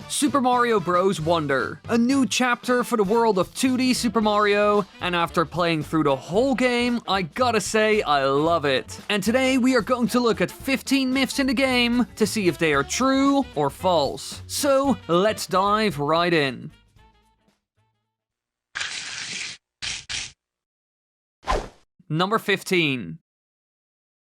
Super Mario Bros. Wonder, a new chapter for the world of 2D Super Mario, and after playing through the whole game, I gotta say I love it. And today we are going to look at 15 myths in the game to see if they are true or false. So let's dive right in. Number 15.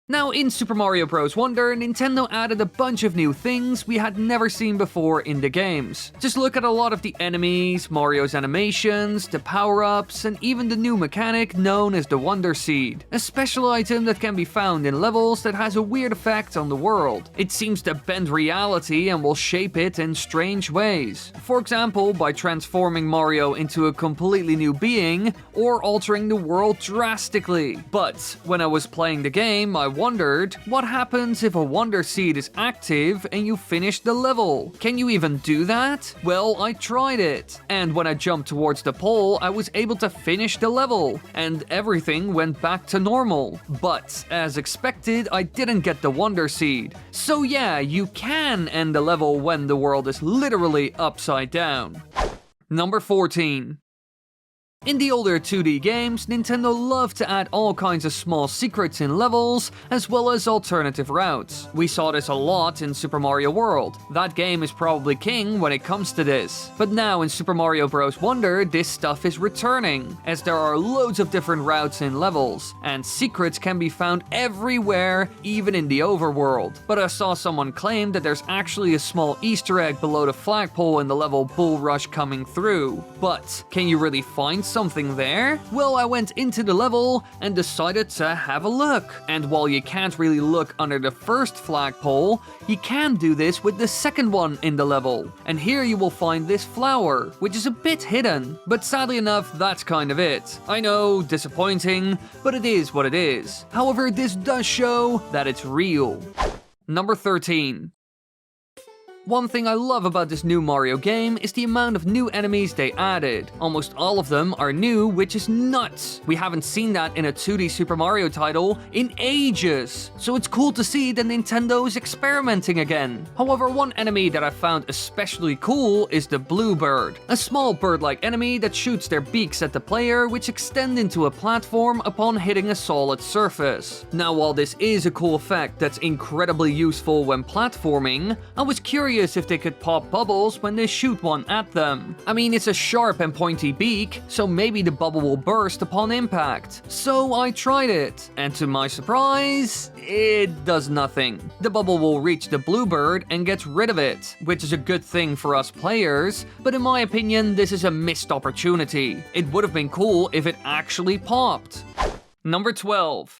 Now, in Super Mario Bros. Wonder, Nintendo added a bunch of new things we had never seen before in the games. Just look at a lot of the enemies, Mario's animations, the power-ups, and even the new mechanic known as the Wonder Seed, a special item that can be found in levels that has a weird effect on the world. It seems to bend reality and will shape it in strange ways. For example, by transforming Mario into a completely new being, or altering the world drastically. But when I was playing the game, I wondered, what happens if a Wonder Seed is active and you finish the level? Can you even do that? Well, I tried it. And when I jumped towards the pole, I was able to finish the level, and everything went back to normal. But, as expected, I didn't get the Wonder Seed. So yeah, you can end the level when the world is literally upside down. Number 14. In the older 2D games, Nintendo loved to add all kinds of small secrets in levels, as well as alternative routes. We saw this a lot in Super Mario World. That game is probably king when it comes to this. But now in Super Mario Bros. Wonder, this stuff is returning, as there are loads of different routes in levels, and secrets can be found everywhere, even in the overworld. But I saw someone claim that there's actually a small Easter egg below the flagpole in the level Bull Rush coming through. But can you really find something there? Well, I went into the level and decided to have a look. And while you can't really look under the first flagpole, you can do this with the second one in the level. And here you will find this flower, which is a bit hidden. But sadly enough, that's kind of it. I know, disappointing, but it is what it is. However, this does show that it's real. Number 13. One thing I love about this new Mario game is the amount of new enemies they added. Almost all of them are new, which is nuts. We haven't seen that in a 2D Super Mario title in ages. So it's cool to see that Nintendo is experimenting again. However, one enemy that I found especially cool is the Bluebird, a small bird-like enemy that shoots their beaks at the player, which extend into a platform upon hitting a solid surface. Now, while this is a cool effect that's incredibly useful when platforming, I was curious if they could pop bubbles when they shoot one at them. I mean, it's a sharp and pointy beak, so maybe the bubble will burst upon impact. So I tried it, and to my surprise, it does nothing. The bubble will reach the Bluebird and gets rid of it, which is a good thing for us players, but in my opinion, this is a missed opportunity. It would have been cool if it actually popped. Number 12.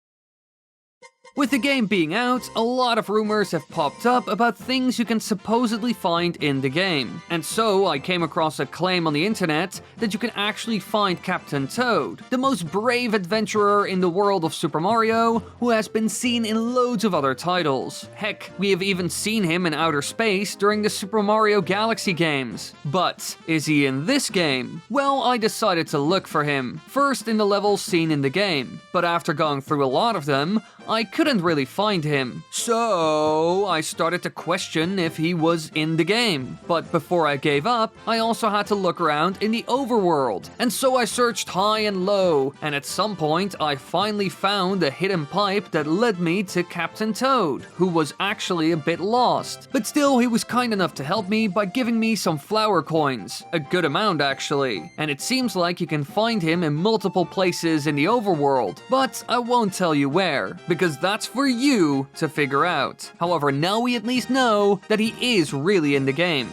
With the game being out, a lot of rumors have popped up about things you can supposedly find in the game. And so I came across a claim on the internet that you can actually find Captain Toad, the most brave adventurer in the world of Super Mario, who has been seen in loads of other titles. Heck, we have even seen him in outer space during the Super Mario Galaxy games. But is he in this game? Well, I decided to look for him, first in the levels seen in the game, but after going through a lot of them, I couldn't really find him. So I started to question if he was in the game. But before I gave up, I also had to look around in the overworld. And so I searched high and low, and at some point I finally found a hidden pipe that led me to Captain Toad, who was actually a bit lost. But still, he was kind enough to help me by giving me some flower coins. A good amount, actually. And it seems like you can find him in multiple places in the overworld. But I won't tell you where, because that's for you to figure out. However, now we at least know that he is really in the game.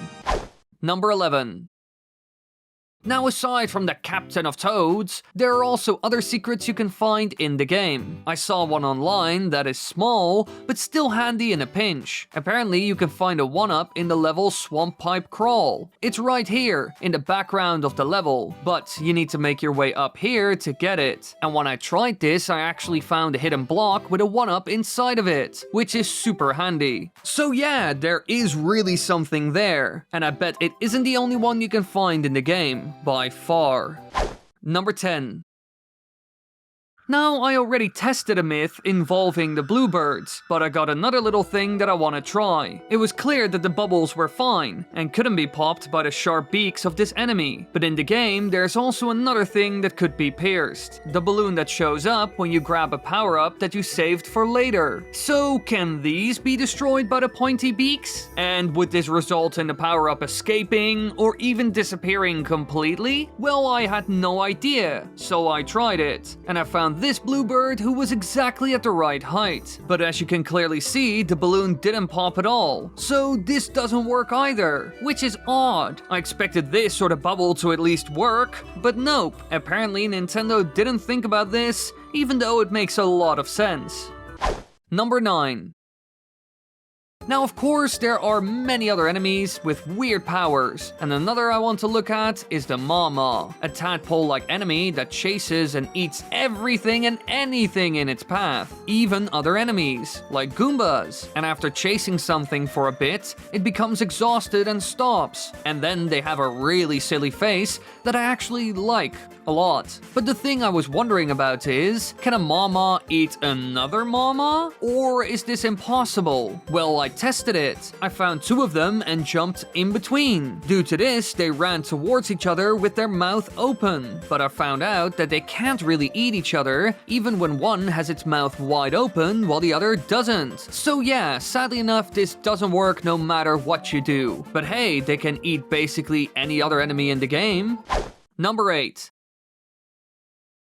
Number 11. Now, aside from the Captain of Toads, there are also other secrets you can find in the game. I saw one online that is small, but still handy in a pinch. Apparently, you can find a 1-up in the level Swamp Pipe Crawl. It's right here, in the background of the level, but you need to make your way up here to get it. And when I tried this, I actually found a hidden block with a 1-up inside of it, which is super handy. So yeah, there is really something there, and I bet it isn't the only one you can find in the game. By far. Number 10. Now, I already tested a myth involving the Bluebirds, but I got another little thing that I want to try. It was clear that the bubbles were fine, and couldn't be popped by the sharp beaks of this enemy. But in the game, there's also another thing that could be pierced. The balloon that shows up when you grab a power-up that you saved for later. So, can these be destroyed by the pointy beaks? And would this result in the power-up escaping, or even disappearing completely? Well, I had no idea, so I tried it, and I found this Bluebird who was exactly at the right height. But as you can clearly see, the balloon didn't pop at all. So this doesn't work either, which is odd. I expected this sort of bubble to at least work, but nope. Apparently Nintendo didn't think about this, even though it makes a lot of sense. Number 9. Now, of course, there are many other enemies with weird powers, and another I want to look at is the Mama, a tadpole-like enemy that chases and eats everything and anything in its path, even other enemies, like Goombas. And after chasing something for a bit, it becomes exhausted and stops, and then they have a really silly face that I actually like a lot. But the thing I was wondering about is, can a Mama eat another Mama? Or is this impossible? Well, I tested it. I found 2 of them and jumped in between. Due to this, they ran towards each other with their mouth open. But I found out that they can't really eat each other, even when one has its mouth wide open while the other doesn't. So yeah, sadly enough, this doesn't work no matter what you do. But hey, they can eat basically any other enemy in the game. Number 8.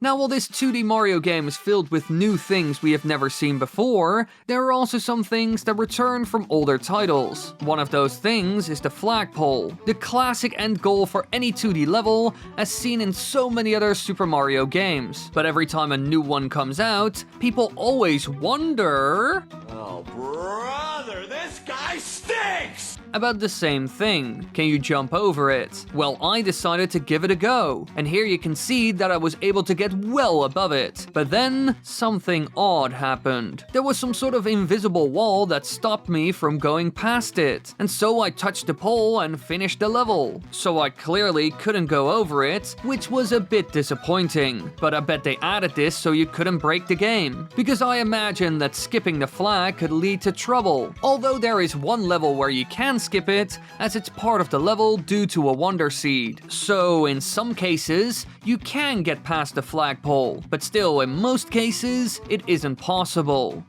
Now, while this 2D Mario game is filled with new things we have never seen before, there are also some things that return from older titles. One of those things is the flagpole, the classic end goal for any 2D level, as seen in so many other Super Mario games. But every time a new one comes out, people always wonder... Oh, brother, this guy stinks! About the same thing. Can you jump over it? Well, I decided to give it a go, and here you can see that I was able to get well above it. But then, something odd happened. There was some sort of invisible wall that stopped me from going past it, and so I touched the pole and finished the level. So I clearly couldn't go over it, which was a bit disappointing. But I bet they added this so you couldn't break the game, because I imagine that skipping the flag could lead to trouble. Although there is one level where you can skip it, as it's part of the level due to a wonder seed. So in some cases, you can get past the flagpole, but still in most cases, it isn't possible.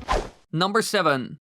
Number 7.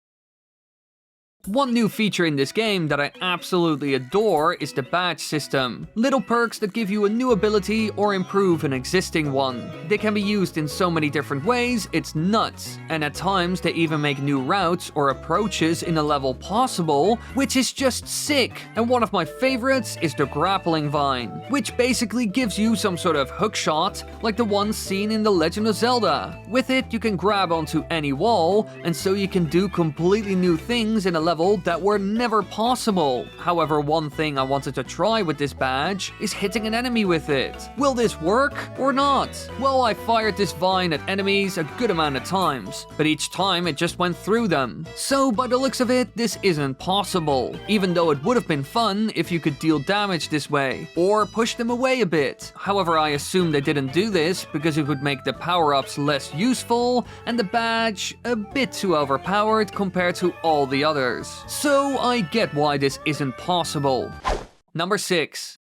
One new feature in this game that I absolutely adore is the badge system. Little perks that give you a new ability or improve an existing one. They can be used in so many different ways, it's nuts. And at times they even make new routes or approaches in a level possible, which is just sick. And one of my favorites is the grappling vine, which basically gives you some sort of hook shot like the one seen in The Legend of Zelda. With it, you can grab onto any wall, and so you can do completely new things in a level that were never possible. However, one thing I wanted to try with this badge is hitting an enemy with it. Will this work or not? Well, I fired this vine at enemies a good amount of times, but each time it just went through them. So by the looks of it, this isn't possible, even though it would have been fun if you could deal damage this way, or push them away a bit. However, I assume they didn't do this because it would make the power-ups less useful and the badge a bit too overpowered compared to all the others. So I get why this isn't possible. Number 6.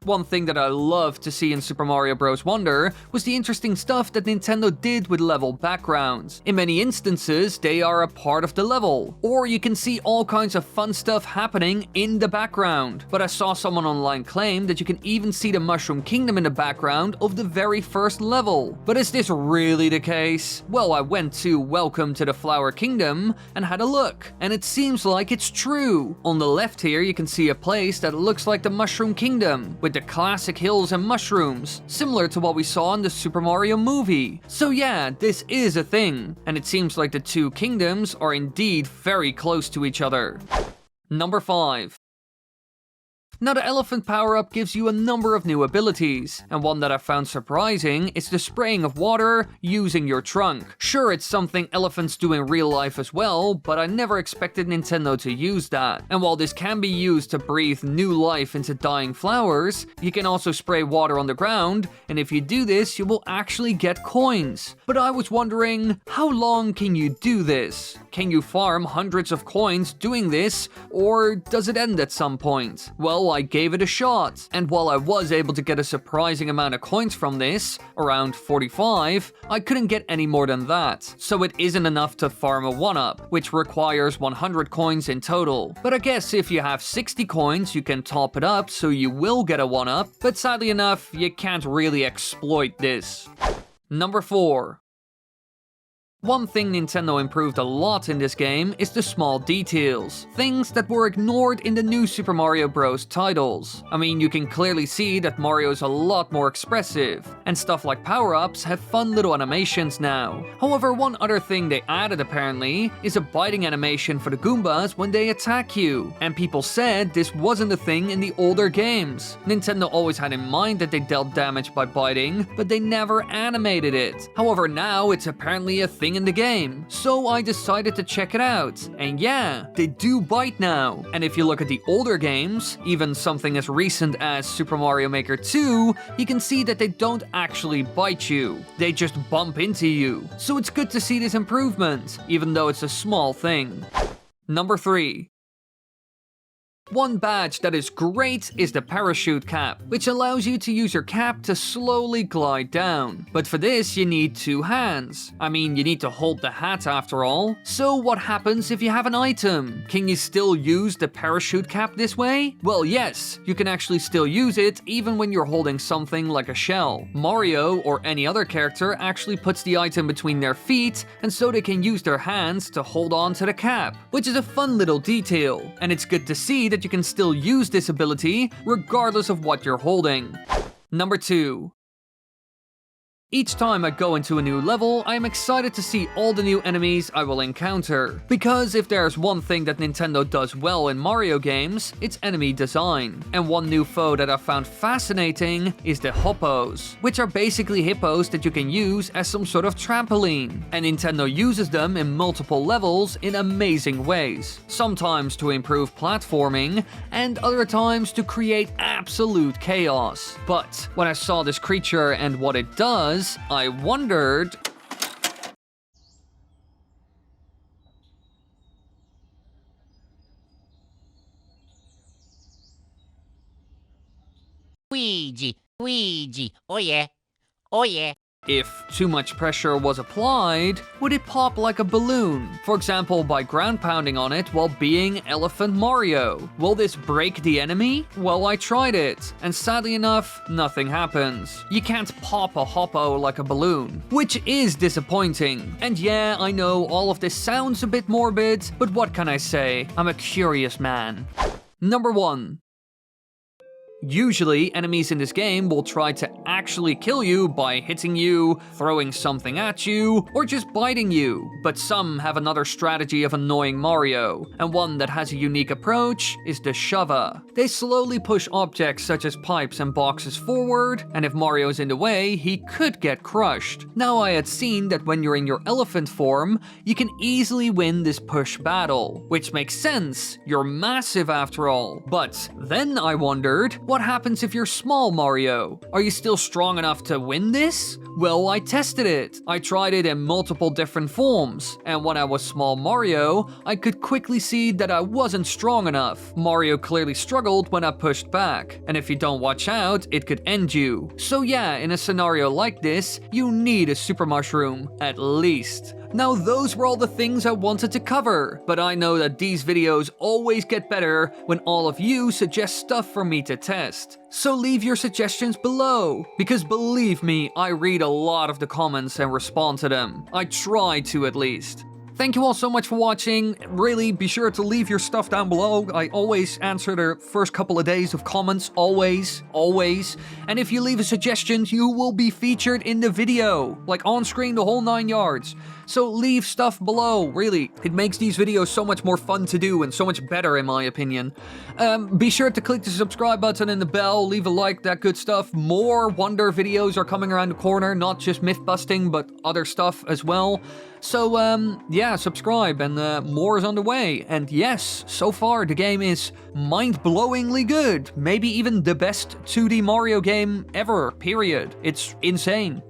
One thing that I love to see in Super Mario Bros. Wonder was the interesting stuff that Nintendo did with level backgrounds. In many instances, they are a part of the level, or you can see all kinds of fun stuff happening in the background. But I saw someone online claim that you can even see the Mushroom Kingdom in the background of the very first level. But is this really the case? Well, I went to Welcome to the Flower Kingdom and had a look, and it seems like it's true. On the left here, you can see a place that looks like the Mushroom Kingdom, with the classic hills and mushrooms, similar to what we saw in the Super Mario movie. So yeah, this is a thing, and it seems like the 2 kingdoms are indeed very close to each other. Number 5. Now, the elephant power-up gives you a number of new abilities, and one that I found surprising is the spraying of water using your trunk. Sure, it's something elephants do in real life as well, but I never expected Nintendo to use that. And while this can be used to breathe new life into dying flowers, you can also spray water on the ground, and if you do this, you will actually get coins. But I was wondering, how long can you do this? Can you farm hundreds of coins doing this, or does it end at some point? Well, I gave it a shot, and while I was able to get a surprising amount of coins from this, around 45, I couldn't get any more than that. So it isn't enough to farm a 1-up, which requires 100 coins in total. But I guess if you have 60 coins, you can top it up so you will get a 1-up, but sadly enough, you can't really exploit this. Number 4. One thing Nintendo improved a lot in this game is the small details, things that were ignored in the new Super Mario Bros. Titles. I mean, you can clearly see that Mario's a lot more expressive, and stuff like power-ups have fun little animations now. However, one other thing they added apparently is a biting animation for the Goombas when they attack you, and people said this wasn't a thing in the older games. Nintendo always had in mind that they dealt damage by biting, but they never animated it. However, now it's apparently a thing in the game, so I decided to check it out, and yeah, they do bite now. And if you look at the older games, even something as recent as Super Mario Maker 2, you can see that they don't actually bite you, they just bump into you. So it's good to see this improvement, even though it's a small thing. Number 3. One badge that is great is the parachute cap, which allows you to use your cap to slowly glide down. But for this, you need 2 hands. I mean, you need to hold the hat after all. So what happens if you have an item? Can you still use the parachute cap this way? Well, yes, you can actually still use it even when you're holding something like a shell. Mario or any other character actually puts the item between their feet, and so they can use their hands to hold on to the cap, which is a fun little detail. And it's good to see that you can still use this ability regardless of what you're holding. Number 2. Each time I go into a new level, I am excited to see all the new enemies I will encounter. Because if there's one thing that Nintendo does well in Mario games, it's enemy design. And one new foe that I found fascinating is the Hoppos, which are basically hippos that you can use as some sort of trampoline. And Nintendo uses them in multiple levels in amazing ways. Sometimes to improve platforming, and other times to create absolute chaos. But when I saw this creature and what it does, I wondered... Luigi, oh yeah, oh yeah. If too much pressure was applied, would it pop like a balloon? For example, by ground pounding on it while being Elephant Mario. Will this break the enemy? Well, I tried it, and sadly enough, nothing happens. You can't pop a Hoppo like a balloon, which is disappointing. And yeah, I know all of this sounds a bit morbid, but what can I say? I'm a curious man. Number 1. Usually, enemies in this game will try to actually kill you by hitting you, throwing something at you, or just biting you. But some have another strategy of annoying Mario, and one that has a unique approach is the shover. They slowly push objects such as pipes and boxes forward, and if Mario's in the way, he could get crushed. Now, I had seen that when you're in your elephant form, you can easily win this push battle, which makes sense, you're massive after all. But then I wondered, what happens if you're small Mario? Are you still strong enough to win this? Well, I tested it. I tried it in multiple different forms, and when I was small Mario, I could quickly see that I wasn't strong enough. Mario clearly struggled when I pushed back, and if you don't watch out, it could end you. So yeah, in a scenario like this, you need a super mushroom, at least. Now those were all the things I wanted to cover, but I know that these videos always get better when all of you suggest stuff for me to test. So leave your suggestions below, because believe me, I read a lot of the comments and respond to them. I try to at least. Thank you all so much for watching. Really, be sure to leave your stuff down below. I always answer the first couple of days of comments, always. And if you leave a suggestion, you will be featured in the video, like on screen, the whole 9 yards. So leave stuff below, really. It makes these videos so much more fun to do and so much better in my opinion. Be sure to click the subscribe button and the bell, leave a like, that good stuff. More Wonder videos are coming around the corner, not just myth busting, but other stuff as well. So, yeah, subscribe, and more is on the way. And yes, so far the game is mind-blowingly good. Maybe even the best 2D Mario game ever, period. It's insane.